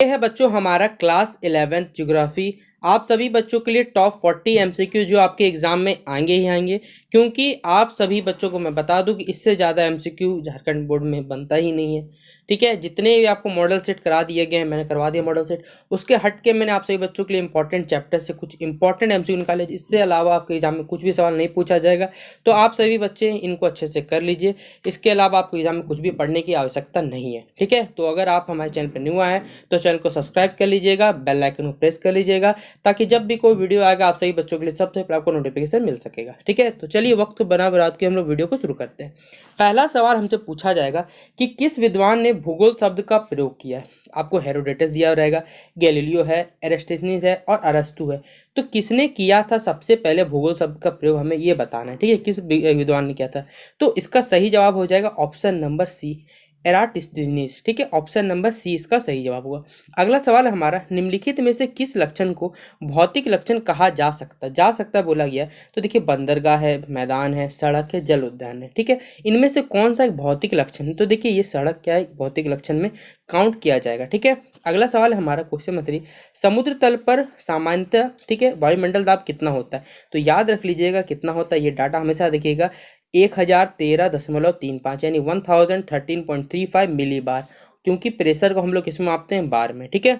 ये है बच्चों हमारा क्लास 11th ज्योग्राफी। आप सभी बच्चों के लिए टॉप 40 एमसीक्यू जो आपके एग्जाम में आएंगे ही आएंगे, क्योंकि आप सभी बच्चों को मैं बता दूं कि इससे ज़्यादा एमसीक्यू झारखंड बोर्ड में बनता ही नहीं है। ठीक है, जितने भी आपको मॉडल सेट करा दिए गए हैं मैंने करवा दिया मॉडल सेट, उसके हट के मैंने आप सभी बच्चों के लिए इंपॉर्टेंट चैप्टर से कुछ इंपॉर्टेंट एमसीक्यू निकाले। इससे अलावा आपके एग्जाम में कुछ भी सवाल नहीं पूछा जाएगा, तो आप सभी बच्चे इनको अच्छे से कर लीजिए। इसके अलावा आपको एग्जाम में कुछ भी पढ़ने की आवश्यकता नहीं है। ठीक है, तो अगर आप हमारे चैनल पर न्यू आए हैं तो चैनल को सब्सक्राइब कर लीजिएगा, बेल आइकन को प्रेस कर लीजिएगा, ताकि जब भी कोई वीडियो आएगा आप सभी बच्चों के लिए सबसे पहले आपको नोटिफिकेशन मिल सकेगा। ठीक है, तो चलिए वक्त बना बरात के हम लोग वीडियो को शुरू करते हैं। पहला सवाल हमसे पूछा जाएगा कि किस विद्वान ने भूगोल शब्द का प्रयोग किया है। आपको हेरोडेटस दिया रहेगा, गैलीलियो है, एरिस्टोफेनीज है और अरस्तु है। तो किसने किया था सबसे पहले भूगोल शब्द का प्रयोग, हमें ये बताना है। ठीक है, किस विद्वान ने किया था। तो इसका सही जवाब हो जाएगा ऑप्शन नंबर सी, एराटोस्थेनीज। ठीक है, ऑप्शन नंबर सी इसका सही जवाब होगा। अगला सवाल हमारा, निम्नलिखित में से किस लक्षण को भौतिक लक्षण कहा जा सकता बोला गया। तो देखिए, बंदरगाह है, मैदान है, सड़क है, जल उद्यान है। ठीक है, इनमें से कौन सा एक भौतिक लक्षण है। तो देखिए, ये सड़क क्या है, भौतिक लक्षण में काउंट किया जाएगा। ठीक है, अगला सवाल हमारा क्वेश्चन नंबर 3, समुद्र तल पर सामान्यतः ठीक है वायुमंडल दाब कितना होता है। तो याद रख लीजिएगा कितना होता है, ये डाटा हमेशा देखिएगा 1013.35 यानी 1013.35 मिली बार, क्योंकि प्रेशर को हम लोग किसमें मापते हैं, बार में। ठीक है,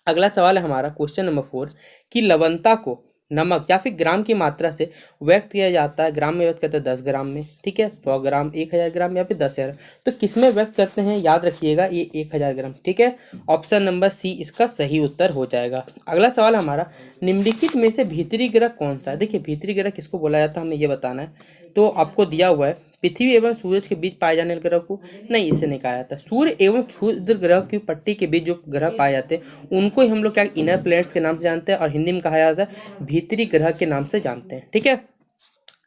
अगला सवाल है हमारा क्वेश्चन नंबर 4 कि लवणता को नमक या फिर ग्राम की मात्रा से व्यक्त किया जाता है। ग्राम में व्यक्त करते हैं 10 ग्राम में। ठीक है, 100 ग्राम, 1000 ग्राम या फिर 10,000। तो किस में व्यक्त करते हैं, याद रखिएगा ये 1000 ग्राम। ठीक है, ऑप्शन नंबर सी इसका सही उत्तर हो जाएगा। अगला सवाल हमारा, निम्नलिखित में से भीतरी ग्रह कौन सा है। देखिए, भीतरी ग्रह किसको बोला जाता है हमें ये बताना है। तो आपको दिया हुआ है पृथ्वी एवं सूरज के बीच पाए जाने वाले ग्रह को, नहीं इसे नहीं कहा जाता। सूर्य एवं क्षुद्र ग्रह की पट्टी के बीच जो ग्रह पाए जाते हैं उनको ही हम लोग क्या इनर प्लैनेट्स के नाम से जानते हैं, और हिंदी में कहा जाता है भीतरी ग्रह के नाम से जानते हैं। ठीक है,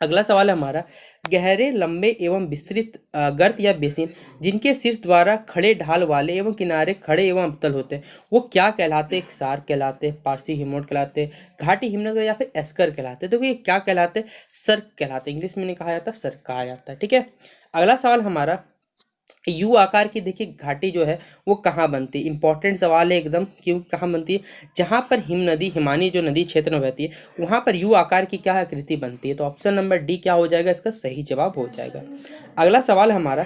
अगला सवाल है हमारा, गहरे लंबे एवं विस्तृत गर्त या बेसिन जिनके शीर्ष द्वारा खड़े ढाल वाले एवं किनारे खड़े एवं अवतल होते हैं वो क्या कहलाते हैं। सार कहलाते, पारसी हिमनोट कहलाते, घाटी हिमनोट या फिर एस्कर कहलाते। तो ये क्या कहलाते, सर्क कहलाते। इंग्लिश में नहीं कहा जाता, सर्क कहा जाता है। ठीक है, अगला सवाल हमारा, यू आकार की देखिए घाटी जो है वो कहाँ बनती है। इंपॉर्टेंट सवाल है एकदम, क्योंकि कहाँ बनती है, जहाँ पर हिम नदी, हिमानी जो नदी क्षेत्र में बहती है वहाँ पर यू आकार की क्या आकृति बनती है। तो ऑप्शन नंबर डी क्या हो जाएगा, इसका सही जवाब हो जाएगा। अगला सवाल हमारा,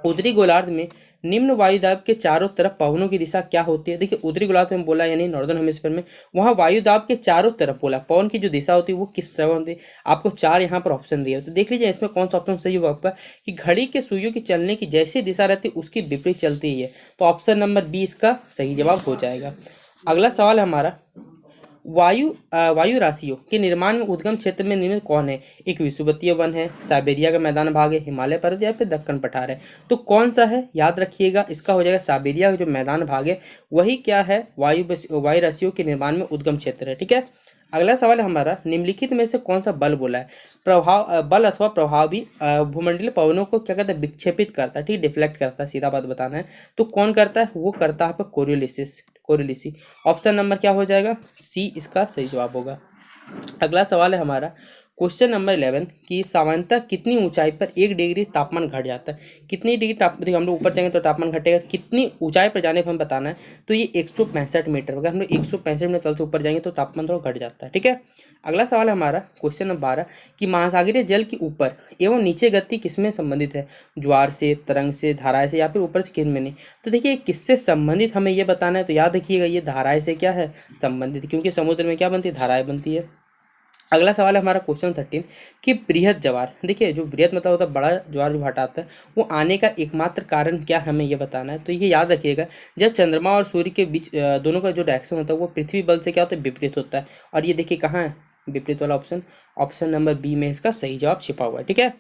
उत्तरी गोलार्ध में निम्न वायुदाब के चारों तरफ पवनों की दिशा क्या होती है। देखिए, उत्तरी गोलार्ध में बोला यानी नॉर्दर्न हेमिस्फीयर में, वहाँ वायुदाब के चारों तरफ बोला पवन की जो दिशा होती है वो किस तरह होती है। आपको 4 यहाँ पर ऑप्शन दिए, तो देख लीजिए इसमें कौन सा ऑप्शन सही होगा आपका, कि घड़ी के सुइयों की चलने की जैसी दिशा रहती है उसकी विपरीत चलती है। तो ऑप्शन नंबर बी इसका सही जवाब हो जाएगा। अगला सवाल हमारा, वायु राशियों के निर्माण में उद्गम क्षेत्र में निम्न कौन है। एक विषुवतीय वन है, साइबेरिया का मैदान भाग है, हिमालय पर्वत या फिर दक्कन पठार है। तो कौन सा है, याद रखिएगा इसका हो जाएगा साइबेरिया का जो मैदान भाग है वही क्या है, वायु राशियों के निर्माण में उद्गम क्षेत्र है। ठीक है, अगला सवाल हमारा, निम्नलिखित में से कौन सा बल बोला है। बल अथवा प्रभाव भी भूमंडलीय पवनों को क्या करता है, विक्षेपित करता है। ठीक, डिफ्लेक्ट करता है, सीधा बात बताना है। तो कौन करता है, वो करता है आपका कोरियोलिस। ऑप्शन नंबर क्या हो जाएगा, सी इसका सही जवाब होगा। अगला सवाल है हमारा क्वेश्चन नंबर 11 कि सामान्यतः कितनी ऊंचाई पर 1 डिग्री तापमान घट जाता है। कितनी डिग्री देखिए हम लोग ऊपर जाएंगे तो तापमान घटेगा, कितनी ऊंचाई पर जाने पर हमें बताना है। तो ये 165 मीटर, अगर हम लोग 165 मीटर तल से ऊपर जाएंगे तो तापमान थोड़ा घट जाता है। ठीक है, अगला सवाल हमारा क्वेश्चन नंबर 12 कि महासागरीय जल की ऊपर एवं नीचे गति किसमें संबंधित है। ज्वार से, तरंग से, धाराएं से या फिर ऊपर से किन में नहीं। तो देखिए किससे संबंधित हमें ये बताना है। तो याद रखिएगा ये धाराएं से क्या है, संबंधित, क्योंकि समुद्र में क्या बनती है, धाराएं बनती है। अगला सवाल है हमारा क्वेश्चन 13 कि बृहद ज्वार, देखिए जो बृहद मतलब होता है बड़ा ज्वार जो हटाता है, वो आने का एकमात्र कारण क्या हमें ये बताना है। तो ये याद रखिएगा, जब चंद्रमा और सूर्य के बीच दोनों का जो डायरेक्शन होता है वो पृथ्वी बल से क्या होता है, विपरीत होता है। और ये देखिए कहाँ है, विपरीत वाला ऑप्शन, ऑप्शन नंबर बी में इसका सही जवाब छिपा हुआ है। ठीक है,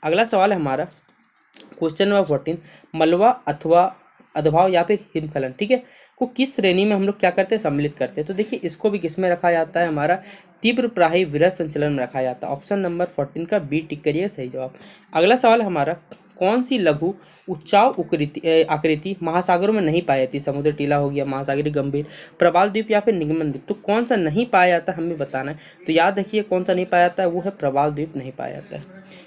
अगला सवाल है हमारा क्वेश्चन नंबर 14 मलबा अथवा अधभाव या फिर हिमस्खलन, ठीक है, को किस श्रेणी में हम लोग क्या करते हैं, सम्मिलित करते हैं। तो देखिए इसको भी किस में रखा जाता है, हमारा तीव्र प्राही विरह संचलन में रखा जाता है। ऑप्शन नंबर 14 का बी टिक करिए सही जवाब। अगला सवाल हमारा कौन सी लघु उच्चाव आकृति महासागरों में नहीं पाई जाती? समुद्र टीला हो गया, महासागरीय गंभीर, प्रवाल द्वीप या फिर निगमन द्वीप। तो कौन सा नहीं पाया जाता हमें बताना है। तो याद रखिए कौन सा नहीं पाया जाता है, वो है प्रवाल द्वीप नहीं पाया जाता है।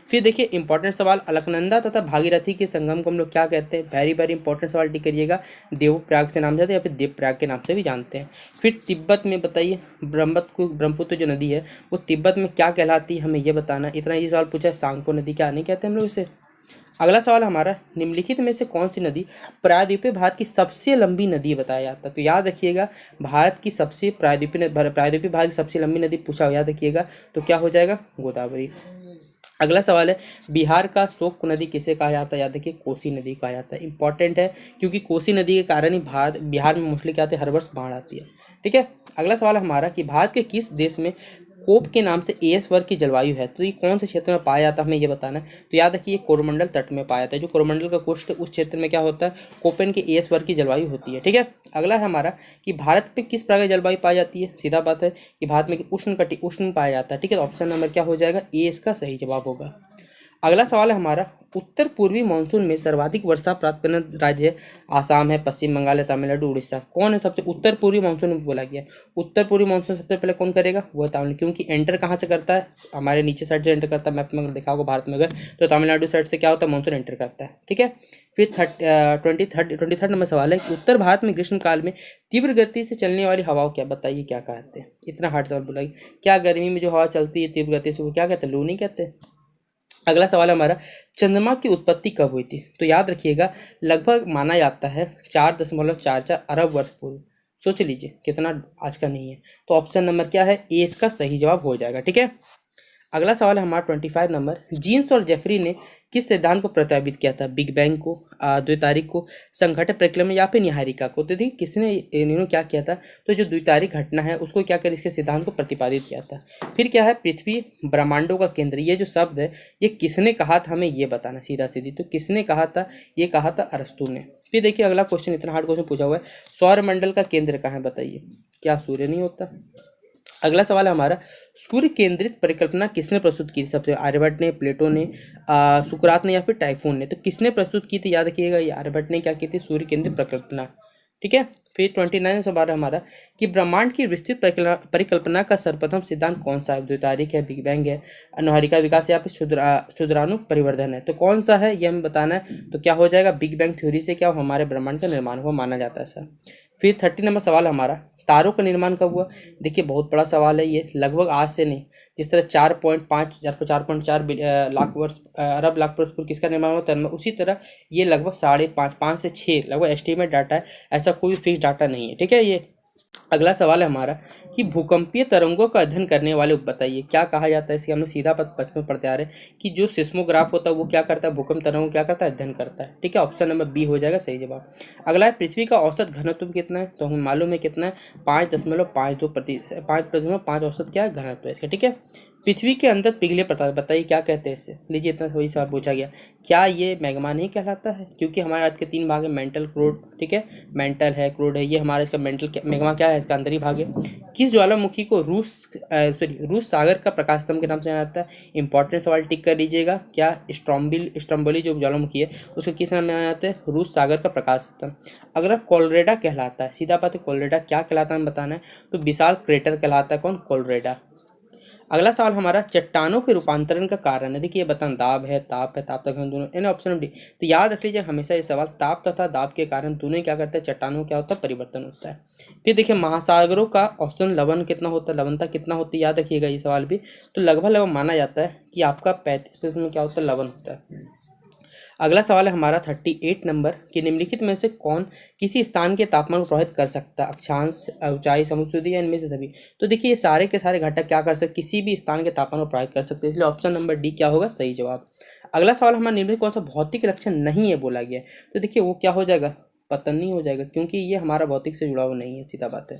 फिर देखिए इंपॉर्टेंट सवाल, अलकनंदा तथा भागीरथी के संगम को हम लोग क्या कहते हैं? वेरी वेरी इंपॉर्टेंट सवाल टिक करिएगा। देवप्रयाग से नाम जाते हैं या फिर देवप्रयाग के नाम से भी जानते हैं। फिर तिब्बत में बताइए ब्रह्मपुत्र जो नदी है वो तिब्बत में क्या कहलाती है, हमें ये बताना है। इतना ये सवाल पूछा है। सांगपो नदी क्या नहीं कहते हम लोग इसे। अगला सवाल हमारा, निम्नलिखित में से कौन सी नदी प्रायद्वीपीय भारत की सबसे लंबी नदी बताया जाता है? तो याद रखिएगा भारत की सबसे प्रायद्वीपीय भारत की सबसे लंबी नदी पूछा हो, याद रखिएगा तो क्या हो जाएगा? गोदावरी। अगला सवाल है, बिहार का शोक नदी किसे कहा जाता है? याद रखिए कोसी नदी कहा जाता है। इंपॉर्टेंट है क्योंकि कोसी नदी के कारण ही बिहार में मोस्टली क्या आते हैं? हर वर्ष बाढ़ आती है। ठीक है। अगला सवाल हमारा कि भारत के किस देश में कोप के नाम से एस वर्ग की जलवायु है? तो ये कौन से क्षेत्र में पाया जाता है, हमें ये बताना है। तो याद रखिए कोरोमंडल तट में पाया जाता है। जो कोरोमंडल का कोस्ट है उस क्षेत्र में क्या होता है? कोपेन के एस वर्ग की जलवायु होती है। ठीक है। अगला है हमारा कि भारत पे किस प्रकार की जलवायु पाई जाती है? सीधा बात है कि भारत में उष्ण पाया जाता है। ठीक है। तो ऑप्शन नंबर क्या हो जाएगा? ए इसका सही जवाब होगा। अगला सवाल है हमारा, उत्तर पूर्वी मानसून में सर्वाधिक वर्षा प्राप्त करने राज्य है? आसाम है, पश्चिम बंगाल है, तमिलनाडु, उड़ीसा। कौन है सबसे उत्तर पूर्वी मानसून में बोला गया? उत्तर पूर्वी मानसून सबसे पहले कौन करेगा? वो तमिलनाडु, क्योंकि एंटर कहाँ से करता है? हमारे नीचे साइड से एंटर करता है। मैप में अगर देखा होगा भारत में अगर, तो तमिलनाडु साइड से क्या होता है? मानसून एंटर करता है। ठीक है। फिर 23rd नंबर सवाल है कि उत्तर भारत में ग्रीष्म काल में तीव्र गति से चलने वाली हवाओं क्या बताइए क्या कहते हैं? इतना हार्ड सवाल बोला। क्या गर्मी में जो हवा चलती है तीव्र गति से वो क्या कहते हैं? लू नहीं कहते। अगला सवाल हमारा, चंद्रमा की उत्पत्ति कब हुई थी? तो याद रखिएगा लगभग माना जाता है 4.44 अरब वर्ष पूर्व। सोच लीजिए कितना आज का नहीं है। तो ऑप्शन नंबर क्या है? ए इसका सही जवाब हो जाएगा। ठीक है। अगला सवाल है हमारा 25 नंबर, जीन्स और जेफरी ने किस सिद्धांत को प्रस्तावित किया था? बिग बैंग को, द्वितारिक को, संघटन परिक्रमण या फिर न्यायिका को? तो देखिए किसने इन्होंने क्या किया था? तो जो द्वितारिक घटना है उसको क्या कर इसके सिद्धांत को प्रतिपादित किया था। फिर क्या है? पृथ्वी ब्रह्मांडों का केंद्र, ये जो शब्द है ये किसने कहा था, हमें ये बताना सीधा सीधी। तो किसने कहा था? ये कहा था अरस्तु ने। फिर देखिए अगला क्वेश्चन, इतना हार्ड क्वेश्चन पूछा हुआ है, सौरमंडल का केंद्र कहाँ है बताइए? क्या सूर्य नहीं होता? अगला सवाल है हमारा, सूर्य केंद्रित परिकल्पना किसने प्रस्तुत की थी? सबसे आर्यभट्ट ने, प्लेटो ने, सुकरात ने या फिर टाइफून ने? तो किसने प्रस्तुत की थी? याद रखिएगा ये आर्यभट्ट ने क्या की थी? सूर्य केंद्रित परिकल्पना। ठीक है। फिर 29 सवाल है हमारा कि ब्रह्मांड की विस्तृत परिकल्पना का सर्वप्रथम सिद्धांत कौन सा है? द्वितारिक है, बिग बैंग है, अनुहारिका विकास या फिर क्षुद्राणु परिवर्धन है? तो कौन सा है ये हमें बताना है। तो क्या हो जाएगा? बिग बैंग थ्योरी से क्या हमारे ब्रह्मांड का निर्माण हुआ माना जाता है सर। फिर 30 नंबर सवाल हमारा, तारों का निर्माण कब हुआ? देखिए बहुत बड़ा सवाल है ये, लगभग आज से नहीं। जिस तरह 4.4 लाख वर्ष अरब लाख वर्ष पूर्व किसका निर्माण हुआ? तन्मय। उसी तरह ये लगभग 5.5 से 6 लगभग एस्टिमेट डाटा है, ऐसा कोई फिक्स डाटा नहीं है। ठीक है। ये अगला सवाल है हमारा कि भूकंपीय तरंगों का अध्ययन करने वाले बताइए क्या कहा जाता है? इसके हम लोग सीधा बचपन पढ़ते आ रहे हैं कि जो सिस्मोग्राफ होता है वो क्या करता है? भूकंप तरंगों क्या करता है? अध्ययन करता है। ठीक है। ऑप्शन नंबर बी हो जाएगा सही जवाब। अगला है, पृथ्वी का औसत घनत्व कितना है? तो हमें मालूम है कितना है, 5.5 औसत क्या है? घनत्व है इसका। ठीक है। पृथ्वी के अंदर पिघले पदार्थ बताइए क्या कहते हैं इसे? लीजिए इतना वही सवाल पूछा गया। क्या ये मैग्मा नहीं कहलाता है? क्योंकि हमारे आज के 3 भाग है, मेंटल, क्रूड। ठीक है। मेंटल है, क्रूड है, ये हमारा इसका मेंटल। मैग्मा क्या है? इसका अंदर ही भाग है। किस ज्वालामुखी को रूस सागर का प्रकाश स्तंभ के नाम से जाना जाता है? इंपॉर्टेंट सवाल टिक कर लीजिएगा। क्या स्ट्रोम्बोली जो ज्वालामुखी है उसको किस नाम में जाना जाता है? रूस सागर का प्रकाश स्तंभ। अगला कोलरेडा कहलाता है, सीधा बात है कोलरेडा क्या कहलाता है बताना है। तो विशाल क्रेटर कहलाता है कौन? कोलरेडा। अगला सवाल हमारा, चट्टानों के रूपांतरण का कारण है। देखिए बताना, दाब है, ताप है, ताप तक दोनों, इन ऑप्शन डी। तो याद रख लीजिए हमेशा ये सवाल, ताप तथा दाब के कारण दोनों क्या करते हैं? चट्टानों क्या होता है? परिवर्तन होता है। फिर देखिए महासागरों का औसतन लवण कितना होता है? लवणता कितना होती है? याद रखिएगा ये सवाल भी। तो लगभग माना जाता है कि आपका 35% में क्या होता है? लवण होता है। अगला सवाल है हमारा 38 नंबर कि निम्नलिखित में से कौन किसी स्थान के तापमान को प्रभावित कर सकता है? अक्षांश, ऊंचाई, समुद्र या इनमें से सभी? तो देखिए ये सारे के सारे घटक क्या कर सकते? किसी भी स्थान के तापमान को प्रभावित कर सकते हैं, इसलिए ऑप्शन नंबर डी क्या होगा सही जवाब। अगला सवाल हमारा, निम्नलिखित कौन सा भौतिक लक्षण नहीं है बोला गया? तो देखिए वो क्या हो जाएगा? पतन नहीं हो जाएगा, क्योंकि ये हमारा भौतिक से जुड़ा हुआ नहीं है, सीधा बात है।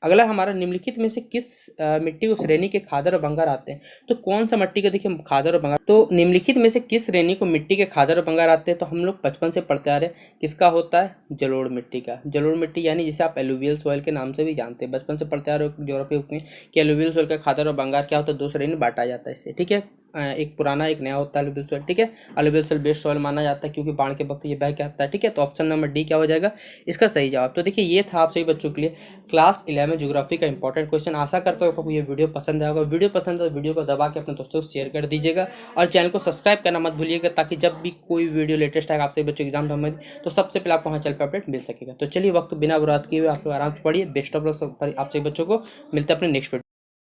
अगला हमारा, निम्नलिखित में से किस मिट्टी को श्रेणी के खादर और बंगार आते हैं? तो कौन सा मिट्टी का देखिए खादर और बंगार? तो निम्नलिखित में से किस श्रेणी को मिट्टी के खादर और बंगार आते हैं? तो हम लोग बचपन से पढ़ते आ रहे हैं, किसका होता है? जलोढ़ मिट्टी का। जलोढ़ मिट्टी यानी जिसे आप एलुवियल सॉइल के नाम से भी जानते हैं, बचपन से पढ़ते आ रहे हो ज्योग्राफी बुक में कि एलुवियल सॉइल का खादर और बंगार क्या होता है? 2 श्रेणी में बांटा जाता है इससे। ठीक है। एक पुराना एक नया होता है अलुवियल सोइल, ठीक है। अलुवियल सोइल बेस्ड सॉइल माना जाता है क्योंकि बाढ़ के वक्त ये बह के आता है, ठीक है। तो ऑप्शन नंबर डी क्या हो जाएगा इसका सही जवाब। तो देखिए ये था आप सभी बच्चों के लिए क्लास 11 ज्योग्राफी का इंपॉर्टेंट क्वेश्चन। आशा करता हूँ आपको ये वीडियो पसंद आएगा। वीडियो पसंद है तो वीडियो को दबा के अपने दोस्तों को शेयर कर दीजिएगा और चैनल को सब्सक्राइब करना मत भूलिएगा, ताकि जब भी कोई वीडियो लेटेस्ट आएगा आप सभी बच्चों के एग्जाम संबंधित तो सबसे पहले आपको वहाँ चैनल पर अपडेट मिल सकेगा। तो चलिए वक्त बिना बर्बाद किए हुए आप लोग आराम से पढ़िए। बेस्ट ऑफ लक आप सभी बच्चों को। मिलते हैं अपने नेक्स्ट वीडियो।